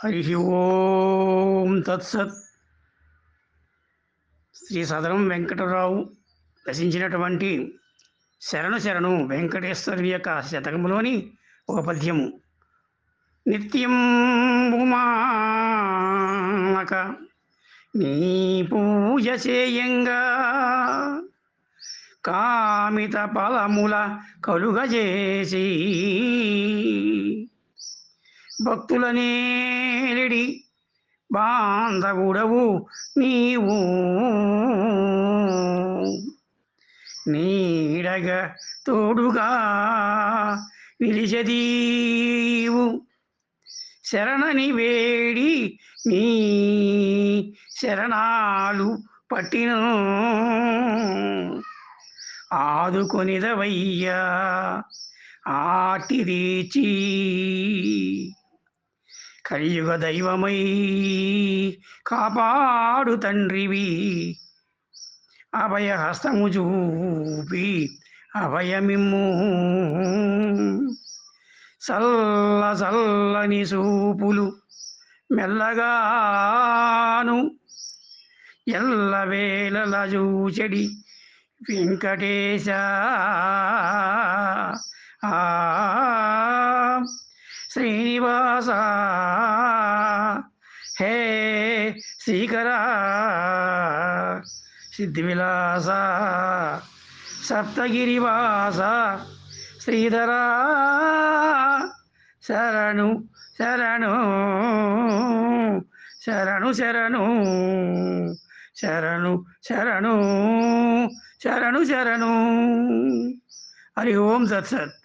హరి ఓం తత్సత్. శ్రీ సదరం వెంకటరావు రచించినటువంటి శరణు శరణు వెంకటేశ్వరి యొక్క శతకములోని ఒక పద్యము. నిత్యం ఉమాక నీ పూజ చేయంగా కామిత ఫలముల కలుగజేసి భక్తుల నేడి బాంధవుడవు నీవు నీడగా తోడుగా నిలిచదీవు శరణని వేడి నీ శరణాలు పట్టిన ఆదుకొనిదవయ్యా ఆటిదీచి కలియుగ దైవమై కాపాడు తండ్రివి అభయహస్తము చూపి అభయమిమ్ము చల్ల చల్లని చూపులు మెల్లగాను ఎల్లవేళల చూచెడి వెంకటేశ శ్రీనివాస హే శ్రీకర సిద్ధివిలాస సప్తగిరివాస శ్రీధర శరణు శరణు శరణు శరణు శరణు శరణు శరణు శరణు. హరి ఓం తత్సత్.